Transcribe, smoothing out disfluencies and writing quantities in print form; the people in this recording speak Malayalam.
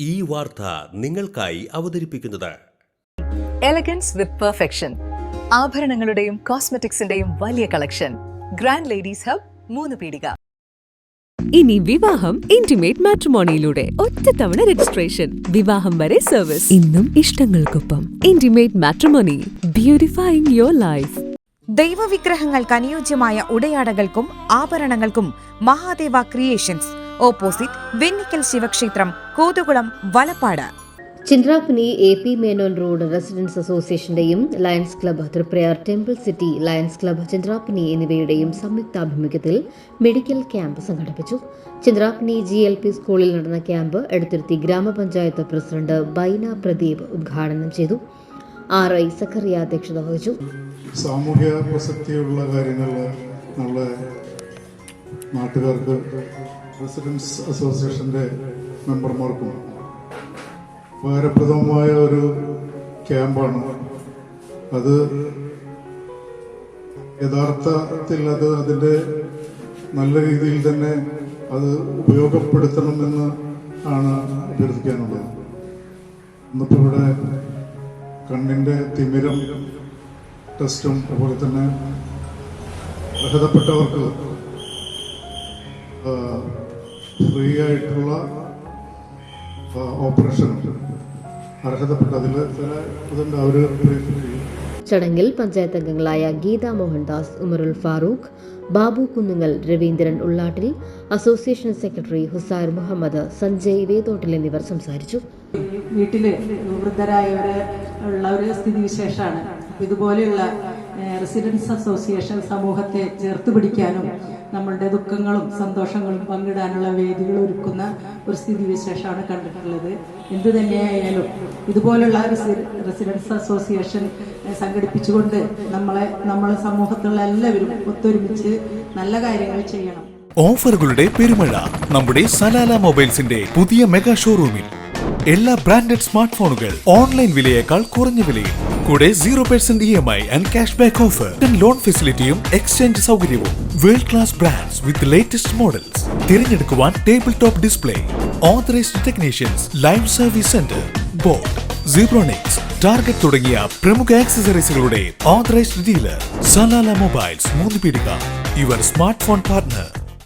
ഈ വാർത്ത നിങ്ങൾക്കായി അവതരിപ്പിക്കുന്നത് എലഗൻസ് വിത്ത് പെർഫെക്ഷൻ. ആഭരണങ്ങളുടെയും കോസ്മെറ്റിക്സിന്റെയും വലിയ കളക്ഷൻ. ഗ്രാൻഡ് ലേഡീസ് ഹബ്, 3 പീടിക. ഇനി വിവാഹം ഇന്റിമേറ്റ് മാട്രിമോണിയിലൂടെ ഒറ്റത്തവണ രജിസ്ട്രേഷൻ, വിവാഹം വരെ സർവീസ്. ഇന്നും ഇഷ്ടങ്ങൾക്കൊപ്പം intimate matrimony, beautifying your life. ദൈവവിഗ്രഹങ്ങൾക്ക് അനുയോജ്യമായ ഉടയാടകൾക്കും ആഭരണങ്ങൾക്കും മഹാദേവ ക്രിയേഷൻസ്, ഓപ്പോസിറ്റ് വെണ്ണിക്കൽ ശിവക്ഷേത്രം, Kothukulam, Valappad. Chintappuni AP Menon road residents അസോസിയേഷന്റെയും lions club Triprayar temple city lions club Chintappuni എന്നിവയുടെയും സംയുക്താഭിമുഖ്യത്തിൽ മെഡിക്കൽ ക്യാമ്പ് സംഘടിപ്പിച്ചു. ചിൻറാപ്പുനി GLP സ്കൂളിൽ നടന്ന ക്യാമ്പ് എടത്തുരുത്തി ഗ്രാമപഞ്ചായത്ത് പ്രസിഡന്റ് ബൈന പ്രദീപ് ഉദ്ഘാടനം ചെയ്തു. RI സക്കറിയ അധ്യക്ഷത വഹിച്ചു. സാമൂഹ്യ പ്രസക്തിയുള്ള കാര്യങ്ങൾ നമ്മളെ നാട്ടുകാർക്ക് റെസിഡൻസ് അസോസിയേഷന്റെ മെമ്പർമാർക്കും ഉപകാരപ്രദമായ ഒരു ക്യാമ്പാണ്. അത് യഥാർത്ഥത്തിൽ അതിൻ്റെ നല്ല രീതിയിൽ തന്നെ അത് ഉപയോഗപ്പെടുത്തണമെന്ന് ആണ് അഭ്യർത്ഥിക്കാനുള്ളത്. ഇന്നിപ്പോൾ ഇവിടെ കണ്ണിൻ്റെ തിമിരം ടെസ്റ്റും അതുപോലെ തന്നെ അർഹതപ്പെട്ടവർക്ക് ഫ്രീ ആയിട്ടുള്ള ഓപ്പറേഷൻ അർഹതപ്പെട്ട ചടങ്ങിൽ പഞ്ചായത്ത് അംഗങ്ങളായ ഗീത മോഹൻദാസ്, ഉമറുൽ ഫാറൂഖ്, ബാബു കുന്നുങ്ങൽ, രവീന്ദ്രൻ ഉള്ളാട്ടിൽ, അസോസിയേഷൻ സെക്രട്ടറി ഹുസൈർ മുഹമ്മദ്, സഞ്ജയ് വേതോട്ടിൽ എന്നിവർ സംസാരിച്ചു. വീട്ടില് വൃദ്ധരായവരെ ഉള്ള ഒരു സ്ഥിതിവിശേഷമാണ്. ഇതുപോലെയുള്ള റെസിഡൻസ് അസോസിയേഷൻ സമൂഹത്തെ ചേർത്ത് പിടിക്കാനും നമ്മളുടെ ദുഃഖങ്ങളും സന്തോഷങ്ങളും പങ്കിടാനുള്ള വേദികൾ ഒരുക്കുന്ന ഒരു സ്ഥിതിവിശേഷമാണ് കണ്ടിട്ടുള്ളത്. എന്തു തന്നെയായാലും ഇതുപോലുള്ള റെസിഡൻസ് അസോസിയേഷൻ സംഘടിപ്പിച്ചുകൊണ്ട് നമ്മളെ സമൂഹത്തിലുള്ള എല്ലാവരും ഒത്തൊരുമിച്ച് നല്ല കാര്യങ്ങൾ ചെയ്യണം. ഓഫറുകളുടെ പെരുമഴ നമ്മുടെ സലാല മൊബൈൽസിന്റെ പുതിയ മെഗാ ഷോറൂമിൽ. എല്ലാ ബ്രാൻഡഡ് സ്മാർട്ട് ഫോണുകൾ ഓൺലൈൻ വിലയേക്കാൾ കുറഞ്ഞ വിലയിൽ, കൂടെ 0% EMI and cash back offer, loan ഫെസിലിറ്റിയും എക്സ്ചേഞ്ച് സൗകര്യവും. World class brands with latest models. തിരഞ്ഞെടുക്കുവാൻ table top display, authorised technicians, live service centre, boat, Zebronics, target തുടങ്ങിയ പ്രമുഖ ആക്സസറീസുകളുടെ ഓതറൈസ്ഡ് ഡീലർ. സലാല മൊബൈൽസ്, 3 പീടിക, യുവർ സ്മാർട്ട് ഫോൺ പാർട്ട്ണർ.